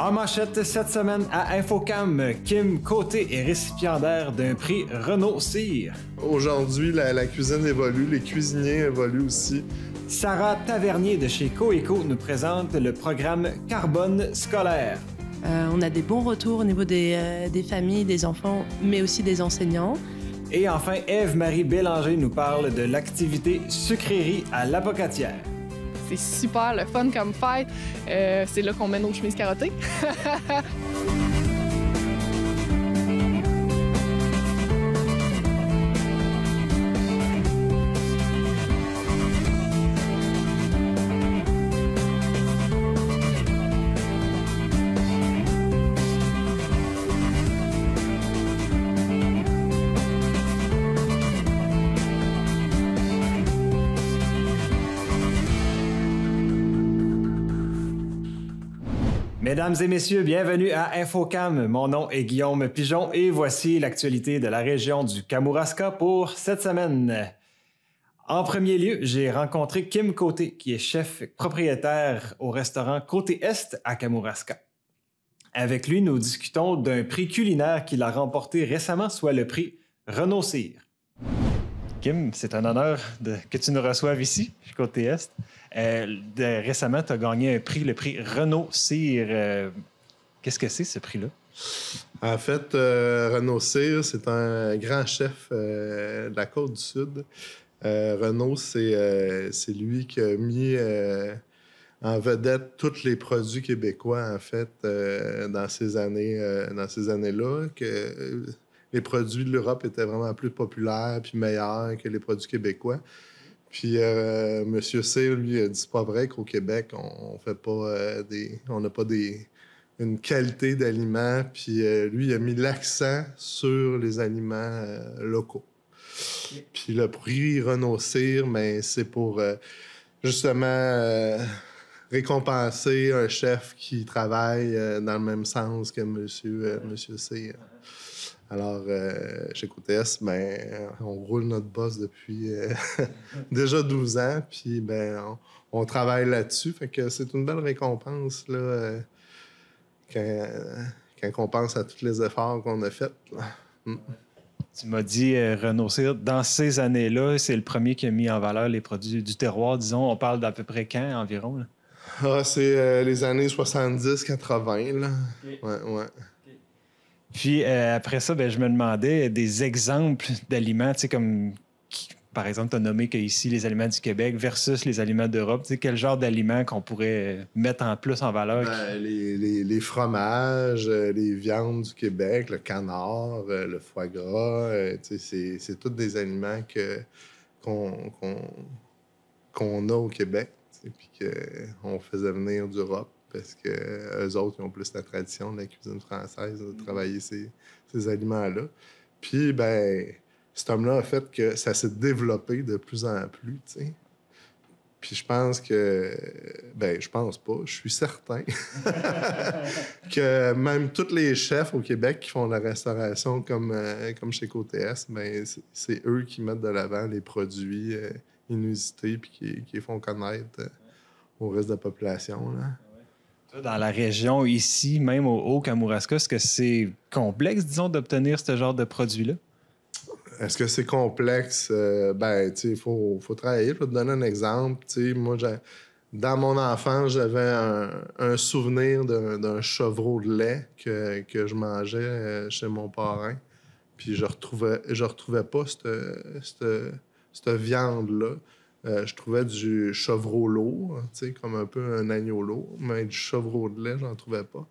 En manchette cette semaine à Infocam, Kim Côté est récipiendaire d'un prix Renault Cyr. Aujourd'hui, la cuisine évolue, les cuisiniers évoluent aussi. Sarah Tavernier de chez Coeco nous présente le programme Carbone scolaire. On a des bons retours au niveau des familles, des enfants, mais aussi des enseignants. Et enfin, Ève-Marie Bélanger nous parle de l'activité sucrerie à l'Apocatière. C'est super le fun comme fête. C'est là qu'on met nos chemises carottées. Mesdames et messieurs, bienvenue à Infocam. Mon nom est Guillaume Pigeon et voici l'actualité de la région du Kamouraska pour cette semaine. En premier lieu, j'ai rencontré Kim Côté, qui est chef propriétaire au restaurant Côté Est à Kamouraska. Avec lui, nous discutons d'un prix culinaire qu'il a remporté récemment, soit le prix Renault Cyr. Kim, c'est un honneur que tu nous reçoives ici, chez Côté Est. Récemment, tu as gagné un prix, le prix Renault Cyr. Qu'est-ce que c'est, ce prix-là? En fait, Renault Cyr, c'est un grand chef de la Côte-du-Sud. Renault, c'est lui qui a mis en vedette tous les produits québécois, en fait, dans ces années-là, que les produits de l'Europe étaient vraiment plus populaires puis meilleurs que les produits québécois. Puis M. Cyr, lui, a dit c'est pas vrai qu'au Québec, on fait pas on n'a pas une qualité d'aliments. Puis lui, il a mis l'accent sur les aliments locaux. Puis le prix Renault Cyr, mais c'est pour justement récompenser un chef qui travaille dans le même sens que M. Cyr. Alors, chez Côté Est, on roule notre boss depuis déjà 12 ans, puis on travaille là-dessus. Fait que c'est une belle récompense là, quand on pense à tous les efforts qu'on a faits. Tu m'as dit, Renault Cyr, dans ces années-là, c'est le premier qui a mis en valeur les produits du terroir, disons. On parle d'à peu près quand environ? Là? Ah, c'est les années 70-80, là. Okay. Ouais. Puis après ça, je me demandais des exemples d'aliments, tu sais, comme par exemple, tu as nommé qu'ici, les aliments du Québec versus les aliments d'Europe. Tu sais, quel genre d'aliments qu'on pourrait mettre en plus en valeur? Les fromages, les viandes du Québec, le canard, le foie gras, tu sais, c'est tous des aliments qu'on a au Québec, puis qu'on faisait venir d'Europe. Parce qu'eux autres, ils ont plus la tradition de la cuisine française de travailler ces aliments-là. Puis, cet homme-là a fait que ça s'est développé de plus en plus, tu sais. Puis je pense que... je pense pas, je suis certain que même tous les chefs au Québec qui font de la restauration comme chez Côté Est, c'est eux qui mettent de l'avant les produits inusités puis qui les font connaître au reste de la population, là. Dans la région, ici, même au Haut-Kamouraska, est-ce que c'est complexe, disons, d'obtenir ce genre de produit-là? Est-ce que c'est complexe? Il faut travailler. Je vais te donner un exemple. Moi, dans mon enfance, j'avais un souvenir d'un chevreau de lait que je mangeais chez mon parrain. Puis je retrouvais pas cette viande-là. Je trouvais du chevreau lourd, comme un peu un agneau lourd, mais du chevreau de lait, j'en trouvais pas.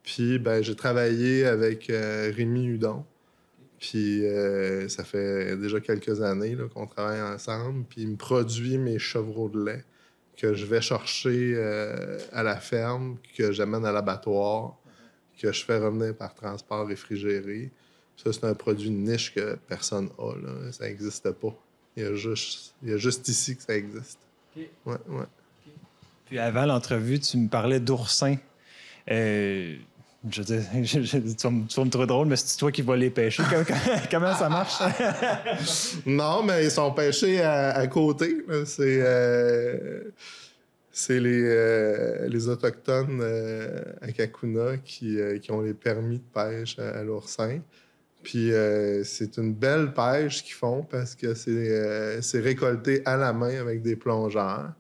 Puis, j'ai travaillé avec Rémi Hudon. Puis, ça fait déjà quelques années là, qu'on travaille ensemble. Puis, il me produit mes chevreaux de lait que je vais chercher à la ferme, que j'amène à l'abattoir, que je fais revenir par transport réfrigéré. Ça, c'est un produit de niche que personne n'a, là. Ça n'existe pas. Il y a juste ici que ça existe. Okay. Ouais. Okay. Puis avant l'entrevue, tu me parlais d'oursins. Tu vas me trouver drôle, mais c'est toi qui vas les pêcher. Comment ça marche? Non, mais ils sont pêchés à côté. c'est les Autochtones à Kakuna qui ont les permis de pêche à l'oursin. Puis c'est une belle pêche qu'ils font parce que c'est récolté à la main avec des plongeurs.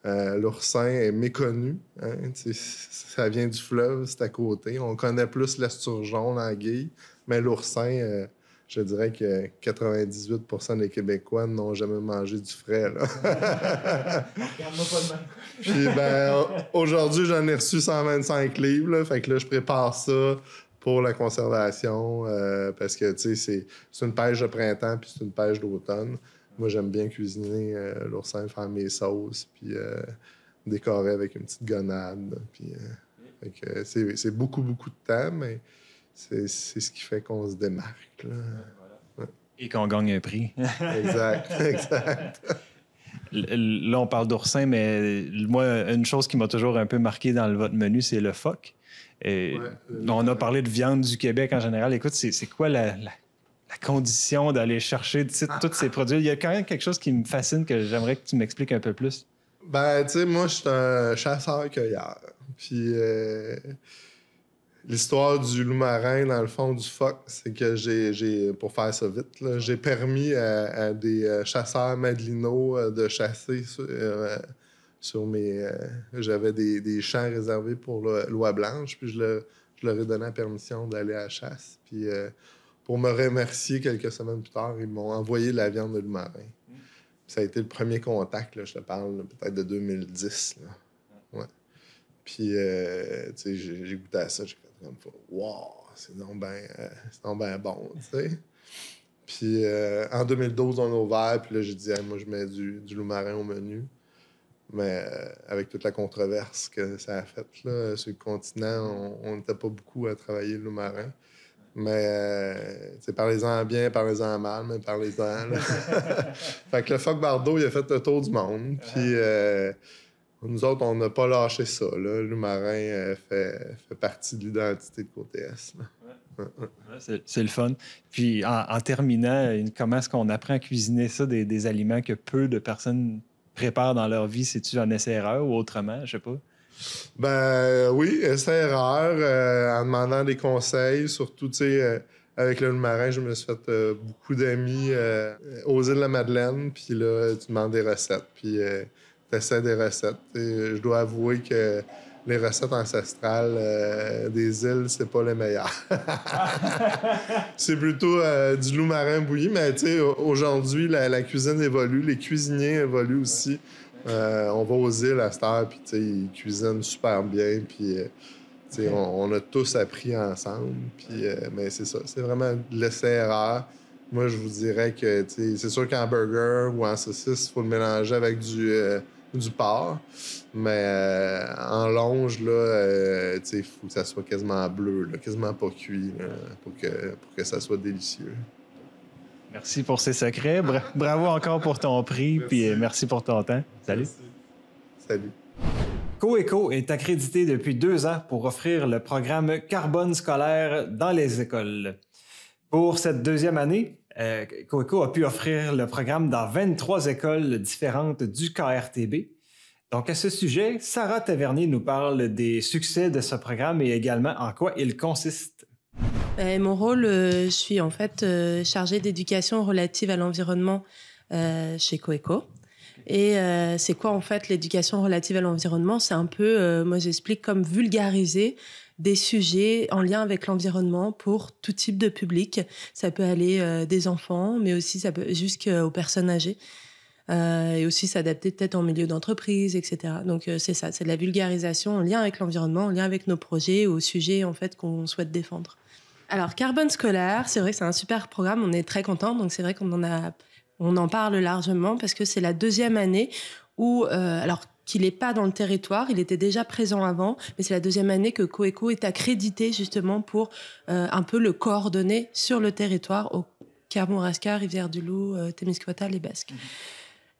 L'oursin est méconnu. Hein? Ça vient du fleuve, c'est à côté. On connaît plus l'esturgeon, l'anguille, mais l'oursin, je dirais que 98% des Québécois n'ont jamais mangé du frais. Là. Regarde-moi pas de même. Puis aujourd'hui, j'en ai reçu 125 livres. Là, fait que là, je prépare ça pour la conservation parce que c'est une pêche de printemps puis c'est une pêche d'automne. Moi, j'aime bien cuisiner l'oursin, faire mes sauces, puis décorer avec une petite grenade. Puis, c'est beaucoup, beaucoup de temps, mais c'est ce qui fait qu'on se démarque. Là, ouais. Et qu'on gagne un prix. Exact. Là, on parle d'oursin, mais moi, une chose qui m'a toujours un peu marqué dans votre menu, c'est le phoque. On a parlé de viande du Québec en général. Écoute, c'est quoi la condition d'aller chercher tous ces produits? Il y a quand même quelque chose qui me fascine que j'aimerais que tu m'expliques un peu plus. Ben, tu sais, moi, je suis un chasseur-cueilleur. Puis l'histoire du loup marin, dans le fond, du phoque, c'est que j'ai pour faire ça vite, là, j'ai permis à des chasseurs madelinots de chasser sur mes... j'avais des champs réservés pour l'oie blanche, puis je leur ai donné la permission d'aller à la chasse. Puis pour me remercier quelques semaines plus tard, ils m'ont envoyé de la viande de loup marin. Ça a été le premier contact, là, je te parle peut-être de 2010. Là. Ouais. Puis, tu sais, j'ai goûté à ça, j'ai fait comme ça. Wow, c'est donc bien bon, tu sais. Puis, en 2012, on a ouvert, puis là, j'ai dit, moi, je mets du loup marin au menu. Mais avec toute la controverse que ça a faite, là, sur le continent, on n'était pas beaucoup à travailler le loup marin. Mais, parlez-en bien, parlez-en mal, mais parlez-en. Fait que le phoque Bardeau, il a fait le tour du monde. Puis, nous autres, on n'a pas lâché ça. Là. Le loup marin fait partie de l'identité de Côte Est. C'est le fun. Puis, en terminant, comment est-ce qu'on apprend à cuisiner ça, des aliments que peu de personnes préparent dans leur vie? C'est-tu en essai-erreur ou autrement? Je sais pas. Ben oui, essai-erreur, en demandant des conseils, surtout, tu sais, avec le loup marin, je me suis fait beaucoup d'amis aux îles de la Madeleine, puis là, tu demandes des recettes, puis tu essaies des recettes. Et je dois avouer que les recettes ancestrales des îles, c'est pas les meilleures. C'est plutôt du loup marin bouilli, mais tu sais, aujourd'hui, la cuisine évolue, les cuisiniers évoluent aussi. On va aux îles à cette heure, puis ils cuisinent super bien, puis on a tous appris ensemble. Puis, mais c'est ça, c'est vraiment de l'essai-erreur. Moi, je vous dirais que c'est sûr qu'en burger ou en saucisse, il faut le mélanger avec du porc. Mais en longe, là, il faut que ça soit quasiment bleu, là, quasiment pas cuit, là, pour que ça soit délicieux. Merci pour ces secrets. Bravo encore pour ton prix, merci. Puis merci pour ton temps. Salut. Merci. Salut. Coeco est accrédité depuis 2 ans pour offrir le programme Carbone scolaire dans les écoles. Pour cette 2e année, Coeco a pu offrir le programme dans 23 écoles différentes du KRTB. Donc, à ce sujet, Sarah Tavernier nous parle des succès de ce programme et également en quoi il consiste. Mon rôle, je suis en fait chargée d'éducation relative à l'environnement chez Coeco. Et c'est quoi en fait l'éducation relative à l'environnement? C'est un peu, moi j'explique comme vulgariser des sujets en lien avec l'environnement pour tout type de public. Ça peut aller des enfants, mais aussi ça peut jusqu'aux personnes âgées. Et aussi s'adapter peut-être en milieu d'entreprise, etc. Donc c'est ça, c'est de la vulgarisation en lien avec l'environnement, en lien avec nos projets, aux sujets en fait qu'on souhaite défendre. Alors, Carbone scolaire, c'est vrai que c'est un super programme, on est très contents, donc c'est vrai qu'on en parle largement parce que c'est la 2e année où, alors qu'il n'est pas dans le territoire, il était déjà présent avant, mais c'est la 2e année que Coeco est accrédité justement pour un peu le coordonner sur le territoire au Kamouraska, Rivière-du-Loup, Témiscouata, les Basques.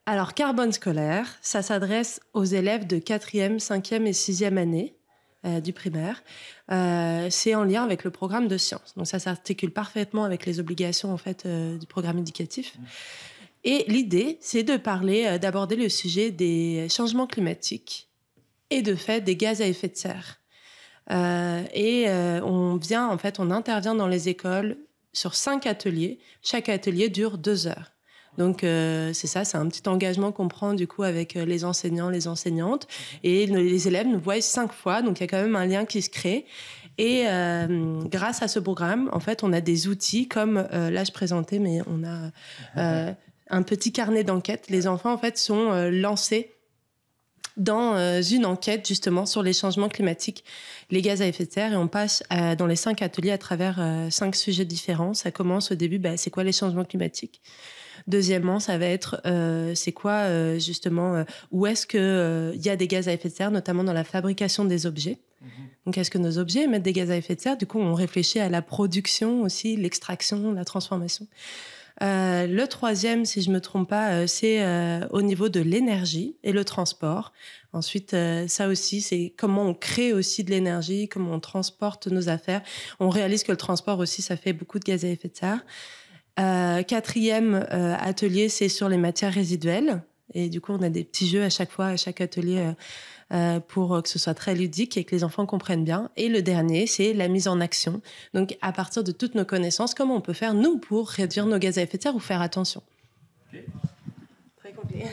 Alors, Carbone scolaire, ça s'adresse aux élèves de 4e, 5e et 6e année du primaire. C'est en lien avec le programme de sciences. Donc, ça s'articule parfaitement avec les obligations en fait, du programme éducatif. Et l'idée, c'est d'aborder le sujet des changements climatiques et de fait des gaz à effet de serre. On intervient dans les écoles sur 5 ateliers. Chaque atelier dure 2 heures. Donc, c'est un petit engagement qu'on prend du coup avec les enseignants, les enseignantes. Et les élèves nous voient 5 fois. Donc, il y a quand même un lien qui se crée. Et grâce à ce programme, en fait, on a des outils comme, là je présentais, mais on a un petit carnet d'enquête. Les enfants, en fait, sont lancés dans une enquête justement sur les changements climatiques, les gaz à effet de serre, et on passe dans les 5 ateliers à travers 5 sujets différents. Ça commence au début, c'est quoi les changements climatiques ? Deuxièmement, ça va être c'est quoi justement où est-ce que il y a des gaz à effet de serre, notamment dans la fabrication des objets. Donc, est-ce que nos objets émettent des gaz à effet de serre ? Du coup, on réfléchit à la production aussi, l'extraction, la transformation. Le troisième, si je me trompe pas, c'est au niveau de l'énergie et le transport. Ensuite, ça aussi, c'est comment on crée aussi de l'énergie, comment on transporte nos affaires. On réalise que le transport aussi, ça fait beaucoup de gaz à effet de serre. Quatrième atelier, c'est sur les matières résiduelles. Et du coup, on a des petits jeux à chaque fois, à chaque atelier, pour que ce soit très ludique et que les enfants comprennent bien. Et le dernier, c'est la mise en action. Donc, à partir de toutes nos connaissances, comment on peut faire, nous, pour réduire nos gaz à effet de serre ou faire attention. Okay. Très complet.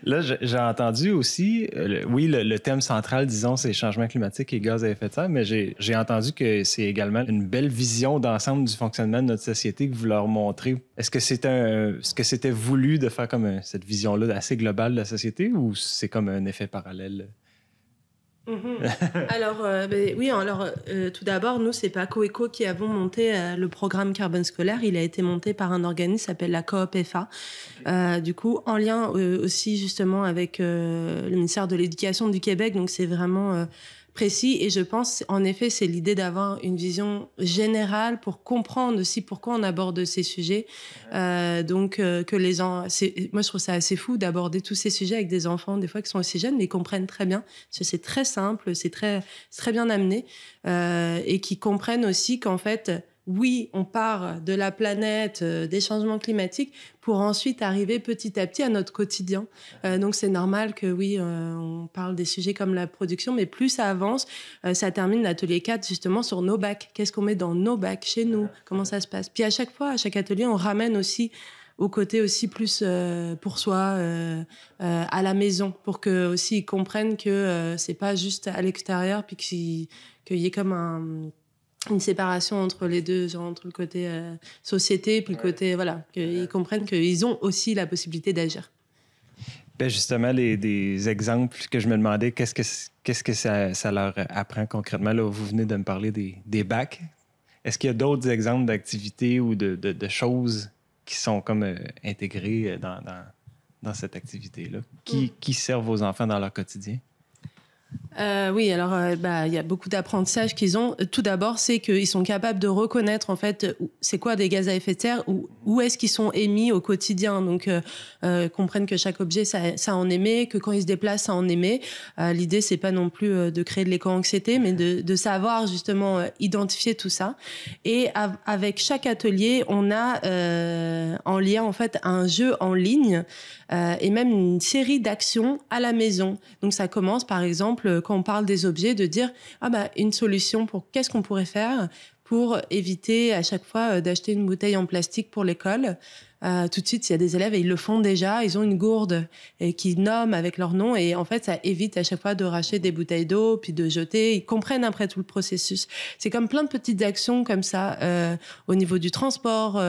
Là, j'ai entendu aussi, le thème central, disons, c'est changement climatique et gaz à effet de serre, mais j'ai entendu que c'est également une belle vision d'ensemble du fonctionnement de notre société que vous leur montrez. Est-ce que c'était voulu de faire comme cette vision-là assez globale de la société, ou c'est comme un effet parallèle? Alors, tout d'abord, nous, c'est pas Coeco qui avons monté le programme carbone scolaire. Il a été monté par un organisme qui s'appelle la Coop FA. Du coup, en lien aussi justement avec le ministère de l'Éducation du Québec. Donc, c'est vraiment précis. Et je pense, en effet, c'est l'idée d'avoir une vision générale pour comprendre aussi pourquoi on aborde ces sujets. Moi, je trouve ça assez fou d'aborder tous ces sujets avec des enfants, des fois, qui sont aussi jeunes, mais ils comprennent très bien. Parce que c'est très simple, c'est très bien amené. Et qui comprennent aussi qu'en fait, oui, on part de la planète, des changements climatiques, pour ensuite arriver petit à petit à notre quotidien. Donc, c'est normal que, oui, on parle des sujets comme la production, mais plus ça avance, ça termine l'atelier 4, justement, sur nos bacs. Qu'est-ce qu'on met dans nos bacs, chez nous ? Comment ça se passe ? Puis, à chaque fois, à chaque atelier, on ramène aussi au côté aussi plus pour soi, à la maison, pour que aussi ils comprennent que c'est pas juste à l'extérieur, puis qu'il y ait comme une séparation entre les deux, genre entre le côté société puis le côté, voilà, qu'ils comprennent qu'ils ont aussi la possibilité d'agir. Ben justement, des exemples que je me demandais, qu'est-ce que ça leur apprend concrètement? Là, vous venez de me parler des bacs. Est-ce qu'il y a d'autres exemples d'activités ou de choses qui sont comme intégrées dans cette activité-là, qui servent aux enfants dans leur quotidien? Oui, alors il y a beaucoup d'apprentissages qu'ils ont. Tout d'abord, c'est qu'ils sont capables de reconnaître en fait c'est quoi des gaz à effet de serre, où est-ce qu'ils sont émis au quotidien. Donc comprennent que chaque objet ça en émet, que quand ils se déplacent ça en émet. L'idée c'est pas non plus de créer de l'éco-anxiété, mais de savoir justement identifier tout ça. Et avec chaque atelier, on a en lien en fait un jeu en ligne et même une série d'actions à la maison. Donc ça commence par exemple quand on parle des objets, de dire une solution pour qu'est-ce qu'on pourrait faire pour éviter à chaque fois d'acheter une bouteille en plastique pour l'école. Tout de suite, s'il y a des élèves, et ils le font déjà, ils ont une gourde qui nomment avec leur nom, et en fait, ça évite à chaque fois de racheter des bouteilles d'eau, puis de jeter. Ils comprennent après tout le processus. C'est comme plein de petites actions comme ça au niveau du transport,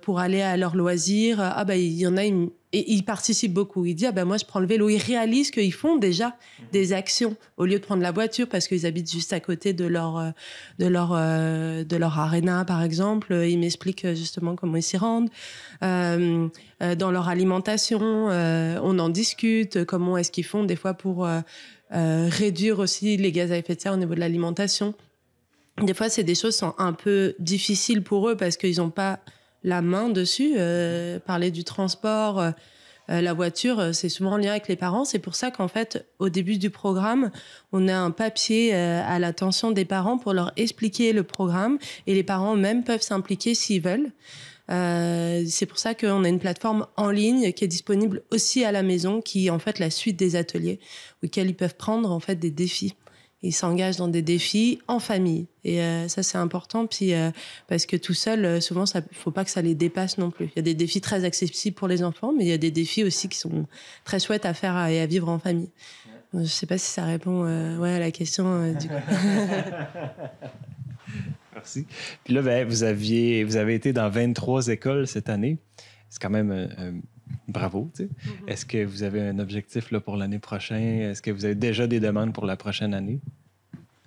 pour aller à leurs loisirs. Il y en a une. Et ils participent beaucoup. Ils disent, moi, je prends le vélo. Ils réalisent qu'ils font déjà des actions au lieu de prendre la voiture parce qu'ils habitent juste à côté de leur aréna, par exemple. Ils m'expliquent justement comment ils s'y rendent. Dans leur alimentation, on en discute. Comment est-ce qu'ils font des fois pour réduire aussi les gaz à effet de serre au niveau de l'alimentation. Des fois, c'est des choses qui sont un peu difficiles pour eux parce qu'ils n'ont pas la main dessus. Parler du transport, la voiture, c'est souvent en lien avec les parents. C'est pour ça qu'en fait, au début du programme, on a un papier à l'attention des parents pour leur expliquer le programme, et les parents eux-mêmes peuvent s'impliquer s'ils veulent. C'est pour ça qu'on a une plateforme en ligne qui est disponible aussi à la maison, qui est en fait la suite des ateliers, auxquels ils peuvent prendre en fait des défis. Ils s'engagent dans des défis en famille. Et ça, c'est important. Puis, parce que tout seul, souvent, il ne faut pas que ça les dépasse non plus. Il y a des défis très accessibles pour les enfants, mais il y a des défis aussi qui sont très chouettes à faire et à vivre en famille. Je ne sais pas si ça répond à la question du coup. Merci. Puis là, vous avez été dans 23 écoles cette année. C'est quand même bravo. Tu sais. Mm-hmm. Est-ce que vous avez un objectif là, pour l'année prochaine? Est-ce que vous avez déjà des demandes pour la prochaine année?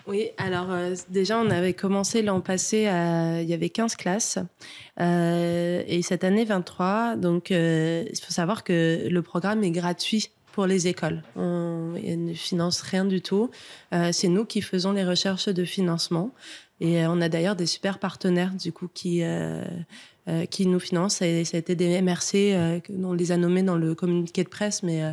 Oui, alors déjà, on avait commencé l'an passé, il y avait 15 classes. Et cette année, 23. Donc, il faut savoir que le programme est gratuit pour les écoles. On ne finance rien du tout. C'est nous qui faisons les recherches de financement. Et on a d'ailleurs des super partenaires du coup qui nous financent. Et ça a été des MRC, on les a nommés dans le communiqué de presse, mais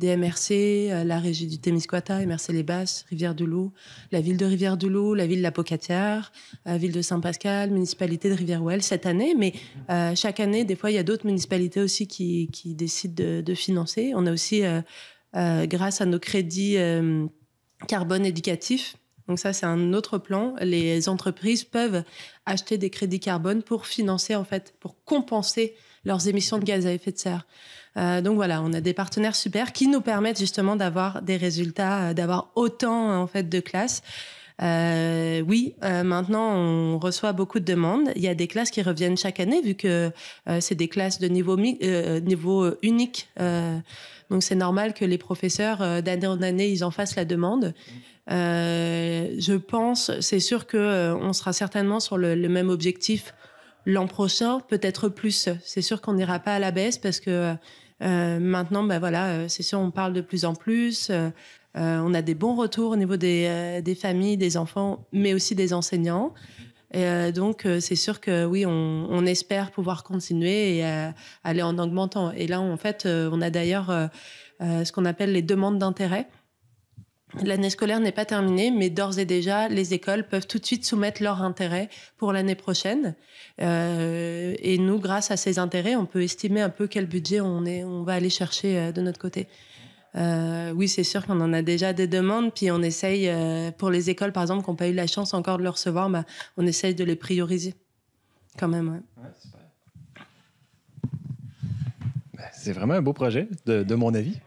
des MRC, la régie du Témiscouata, MRC-les-Basses, Rivière-du-Loup, la ville de Rivière-du-Loup, la ville de la Pocatière, la ville de Saint-Pascal, municipalité de Rivière-Ouelle cette année. Mais chaque année, des fois, il y a d'autres municipalités aussi qui décident de financer. On a aussi, grâce à nos crédits carbone éducatifs, donc ça, c'est un autre plan. Les entreprises peuvent acheter des crédits carbone pour financer, en fait, pour compenser leurs émissions de gaz à effet de serre. Donc voilà, on a des partenaires super qui nous permettent justement d'avoir des résultats, d'avoir autant en fait de classes. Maintenant, on reçoit beaucoup de demandes. Il y a des classes qui reviennent chaque année vu que c'est des classes de niveau unique. Donc c'est normal que les professeurs d'année en année, ils en fassent la demande. Je pense, c'est sûr que on sera certainement sur le même objectif l'an prochain, peut-être plus. C'est sûr qu'on n'ira pas à la baisse parce que maintenant, c'est sûr, on parle de plus en plus. On a des bons retours au niveau des familles, des enfants, mais aussi des enseignants. Et donc, c'est sûr que oui, on espère pouvoir continuer et aller en augmentant. Et là, en fait, on a d'ailleurs ce qu'on appelle les demandes d'intérêt. L'année scolaire n'est pas terminée, mais d'ores et déjà, les écoles peuvent tout de suite soumettre leur intérêt pour l'année prochaine. Et nous, grâce à ces intérêts, on peut estimer un peu quel budget on va aller chercher de notre côté. Oui, c'est sûr qu'on en a déjà des demandes, puis on essaye, pour les écoles, par exemple, qui n'ont pas eu la chance encore de le recevoir, on essaye de les prioriser quand même. Ouais, super. C'est vraiment un beau projet, de mon avis.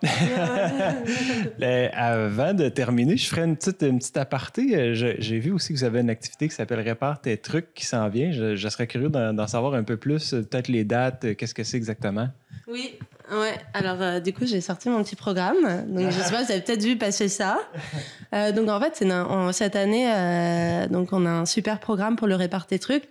Avant de terminer, je ferai une petite aparté. J'ai vu aussi que vous avez une activité qui s'appelle Répare tes trucs qui s'en vient. Je serais curieux d'en savoir un peu plus, peut-être les dates, qu'est-ce que c'est exactement? Oui, ouais. Alors, du coup, j'ai sorti mon petit programme. Donc, je sais pas, vous avez peut-être vu passer ça. Donc, en fait, cette année, donc, on a un super programme pour le Répare tes trucs.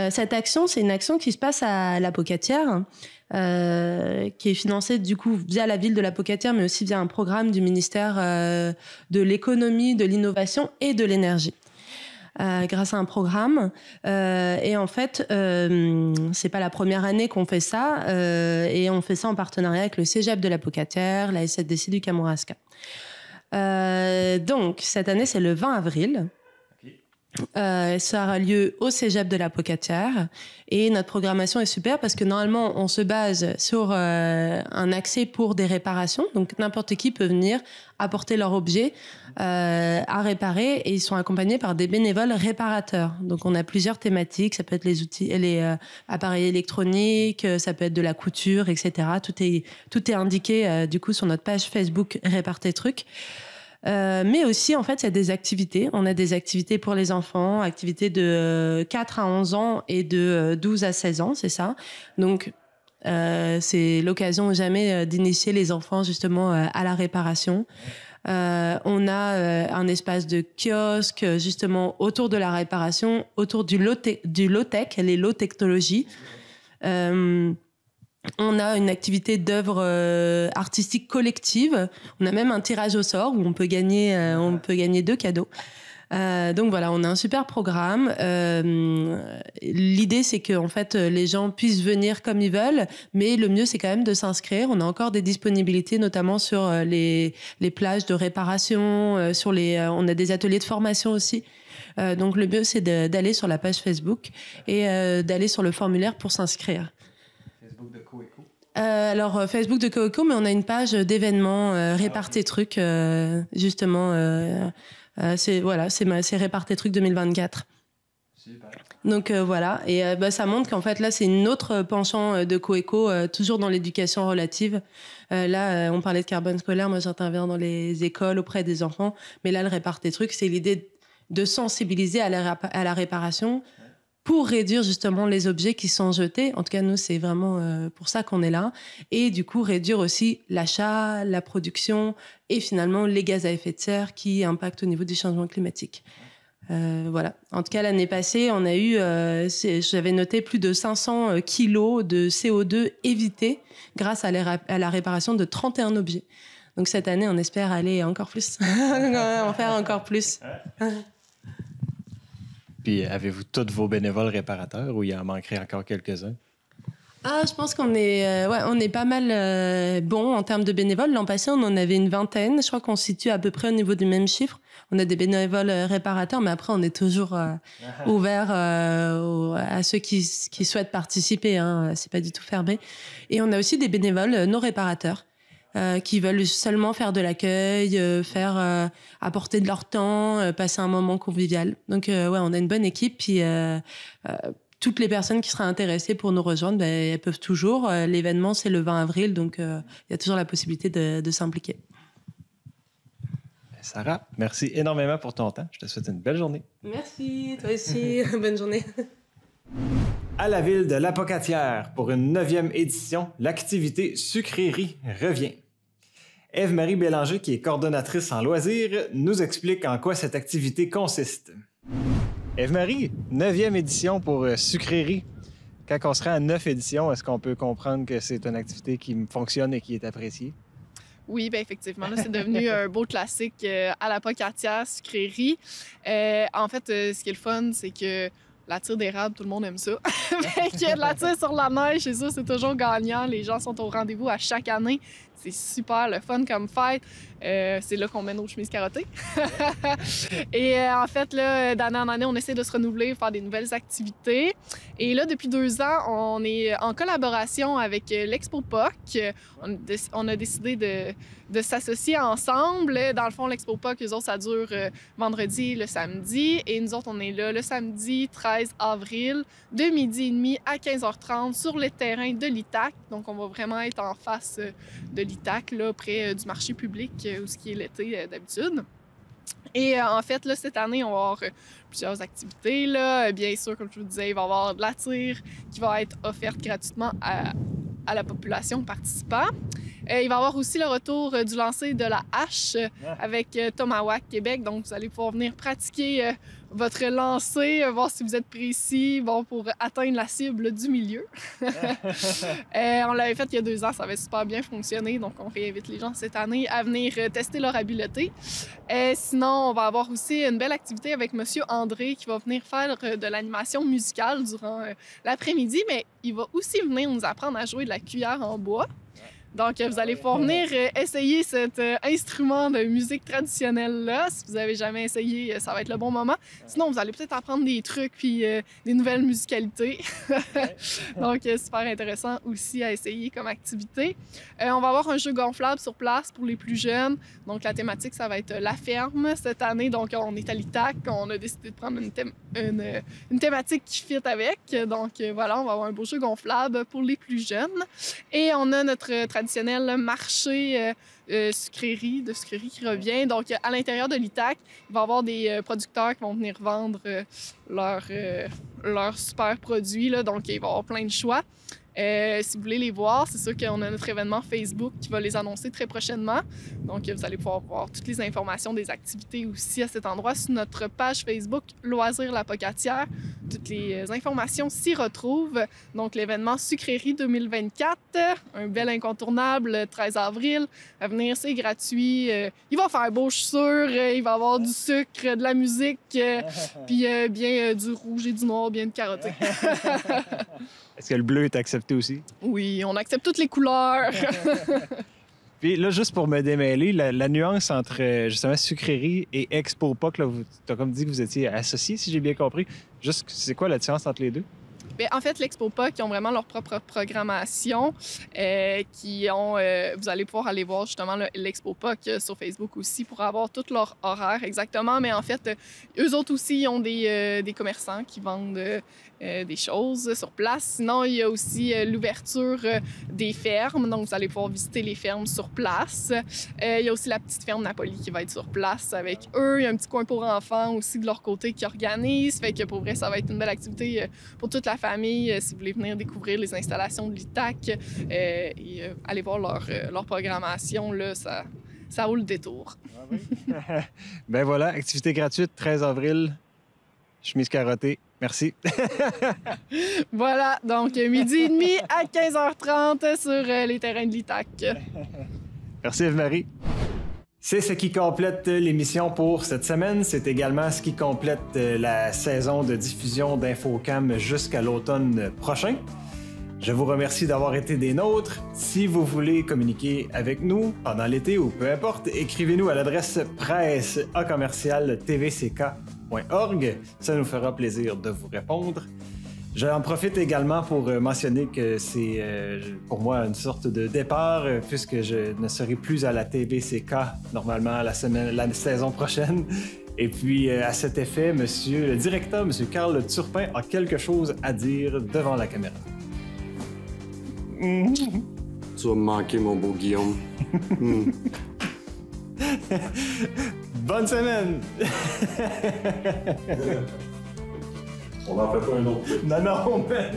Cette action, c'est une action qui se passe à la Pocatière, qui est financée, du coup, via la ville de la Pocatière, mais aussi via un programme du ministère de l'économie, de l'innovation et de l'énergie. Grâce à un programme. Et en fait, c'est pas la première année qu'on fait ça. Et on fait ça en partenariat avec le Cégep de la Pocatière, la SZDC du Kamouraska. Donc, cette année, c'est le 20 avril. Ça aura lieu au Cégep de la Pocatière. Et notre programmation est super parce que normalement, on se base sur un accès pour des réparations. Donc, n'importe qui peut venir apporter leur objet à réparer et ils sont accompagnés par des bénévoles réparateurs. Donc, on a plusieurs thématiques. Ça peut être les outils, les appareils électroniques, ça peut être de la couture, etc. Tout est indiqué du coup sur notre page Facebook Répare tes trucs. Mais aussi, en fait, il y a des activités. On a des activités pour les enfants, activités de 4 à 11 ans et de 12 à 16 ans, c'est ça. Donc, c'est l'occasion ou jamais d'initier les enfants justement à la réparation. On a un espace de kiosque justement autour de la réparation, autour du low-tech, les low-technologies. On a une activité d'œuvres artistiques collectives. On a même un tirage au sort où on peut gagner 2 cadeaux. Donc voilà, on a un super programme. L'idée, c'est que en fait, les gens puissent venir comme ils veulent, mais le mieux, c'est quand même de s'inscrire. On a encore des disponibilités, notamment sur les plages de réparation, on a des ateliers de formation aussi. Donc le mieux, c'est d'aller sur la page Facebook et d'aller sur le formulaire pour s'inscrire. Facebook de Coeco. Alors Facebook de Coeco, mais on a une page d'événements Répartez Trucs, justement. C'est Répartez Trucs 2024. Super. Donc voilà, et ça montre qu'en fait là c'est une autre penchant de Coeco, toujours dans l'éducation relative. On parlait de carbone scolaire, moi j'interviens dans les écoles auprès des enfants, mais là le Répartez Trucs, c'est l'idée de sensibiliser à la réparation pour réduire justement les objets qui sont jetés. En tout cas, nous, c'est vraiment pour ça qu'on est là. Et du coup, réduire aussi l'achat, la production et finalement les gaz à effet de serre qui impactent au niveau du changement climatique. Voilà. En tout cas, l'année passée, on a eu, j'avais noté plus de 500 kilos de CO2 évités grâce à la réparation de 31 objets. Donc cette année, on espère aller encore plus, en faire encore plus. Puis, avez-vous tous vos bénévoles réparateurs ou il en manquerait encore quelques-uns? Je pense qu'on est, on est pas mal bon en termes de bénévoles. L'an passé, on en avait une vingtaine. Je crois qu'on se situe à peu près au niveau du même chiffre. On a des bénévoles réparateurs, mais après, on est toujours ouvert à ceux qui souhaitent participer. Hein. C'est pas du tout fermé. Et on a aussi des bénévoles non réparateurs. Qui veulent seulement faire de l'accueil, apporter de leur temps, passer un moment convivial. Donc, on a une bonne équipe. Puis, toutes les personnes qui seraient intéressées pour nous rejoindre, elles peuvent toujours. L'événement, c'est le 20 avril, donc il y a toujours la possibilité de s'impliquer. Sarah, merci énormément pour ton temps. Je te souhaite une belle journée. Merci, toi aussi. Bonne journée. À la ville de l'Apocatière, pour une 9e édition, l'activité Sucrerie revient. Ève-Marie Bélanger, qui est coordonnatrice en loisirs, nous explique en quoi cette activité consiste. Ève-Marie, 9e édition pour Sucrerie. Quand on sera à 9 éditions, est-ce qu'on peut comprendre que c'est une activité qui fonctionne et qui est appréciée? Oui, bien effectivement, là, c'est devenu un beau classique à l'Apocatière, Sucrerie. En fait, ce qui est le fun, c'est que la tire d'érable, tout le monde aime ça. Fait que la tire sur la neige, c'est ça, c'est toujours gagnant. Les gens sont au rendez-vous à chaque année. C'est super le fun comme fête. C'est là qu'on met nos chemises carottées. Et en fait, là, d'année en année, on essaie de se renouveler, faire des nouvelles activités. Et là, depuis 2 ans, on est en collaboration avec l'Expo POC. On a décidé de s'associer ensemble. Dans le fond, l'Expo POC, eux autres, ça dure vendredi et le samedi. Et nous autres, on est là le samedi 13 avril, de 12h30 à 15h30 sur le terrain de l'ITAC. Donc, on va vraiment être en face de l'ITAC, là, près du marché public, où ce qui est l'été d'habitude. Et en fait, là, cette année, on va avoir plusieurs activités. Là. Bien sûr, comme je vous disais, il va y avoir de la tire qui va être offerte gratuitement à la population participant. Il va y avoir aussi le retour du lancer de la hache avec Tomahawk Québec. Donc, vous allez pouvoir venir pratiquer votre lancer, voir si vous êtes précis, pour atteindre la cible du milieu. On l'avait fait il y a 2 ans, ça avait super bien fonctionné. Donc, on réinvite les gens cette année à venir tester leur habileté. Sinon, on va avoir aussi une belle activité avec Monsieur André qui va venir faire de l'animation musicale durant l'après-midi, mais il va aussi venir nous apprendre à jouer de la cuillère en bois. Donc, vous allez pouvoir venir essayer cet instrument de musique traditionnelle-là. Si vous n'avez jamais essayé, ça va être le bon moment. Sinon, vous allez peut-être apprendre des trucs puis des nouvelles musicalités. Donc, super intéressant aussi à essayer comme activité. On va avoir un jeu gonflable sur place pour les plus jeunes. Donc, la thématique, ça va être la ferme cette année. Donc, on est à l'ITAC. On a décidé de prendre une thématique qui fit avec. Donc, voilà, on va avoir un beau jeu gonflable pour les plus jeunes. Et on a notre traditionnel marché sucrerie qui revient. Donc, à l'intérieur de l'ITAC, il va y avoir des producteurs qui vont venir vendre leurs super produits. Là. Donc, il va y avoir plein de choix. Si vous voulez les voir, c'est sûr qu'on a notre événement Facebook qui va les annoncer très prochainement. Donc, vous allez pouvoir voir toutes les informations des activités aussi à cet endroit sur notre page Facebook Loisirs La Pocatière. Toutes les informations s'y retrouvent. Donc, l'événement Sucrerie 2024, un bel incontournable, 13 avril. À venir, c'est gratuit. Il va faire beau, je suis sûre. Il va y avoir du sucre, de la musique, puis bien du rouge et du noir, bien de carotté. Est-ce que le bleu est accepté aussi? Oui, on accepte toutes les couleurs. Puis là, juste pour me démêler, la nuance entre justement sucrerie et Expo POC, tu as comme dit que vous étiez associés, si j'ai bien compris. Juste, c'est quoi la différence entre les deux? Bien, en fait, l'Expo POC, ils ont vraiment leur propre programmation. Vous allez pouvoir aller voir justement l'Expo POC sur Facebook aussi pour avoir tout leur horaire exactement. Mais en fait, eux autres aussi, ils ont des commerçants qui vendent des choses sur place. Sinon, il y a aussi l'ouverture des fermes. Donc, vous allez pouvoir visiter les fermes sur place. Il y a aussi la petite ferme Napoli qui va être sur place avec eux. Il y a un petit coin pour enfants aussi de leur côté qui organise. Fait que pour vrai, ça va être une belle activité pour toute la famille. Si vous voulez venir découvrir les installations de l'ITAC et aller voir leur programmation, là, ça vaut le détour. Ah oui. Ben voilà, activité gratuite, 13 avril, chemise carottée. Merci. Voilà, donc 12h30 à 15h30 sur les terrains de l'ITAC. Merci Eve-Marie. C'est ce qui complète l'émission pour cette semaine. C'est également ce qui complète la saison de diffusion d'Infocam jusqu'à l'automne prochain. Je vous remercie d'avoir été des nôtres. Si vous voulez communiquer avec nous pendant l'été ou peu importe, écrivez-nous à l'adresse presse@tvck.org. Ça nous fera plaisir de vous répondre. J'en profite également pour mentionner que c'est pour moi une sorte de départ puisque je ne serai plus à la TVCK normalement la saison prochaine. Et puis à cet effet, le directeur, M. Carl Turpin, a quelque chose à dire devant la caméra. Tu vas me manquer, mon beau Guillaume. Bonne semaine! On n'en fait pas un autre. Non, man!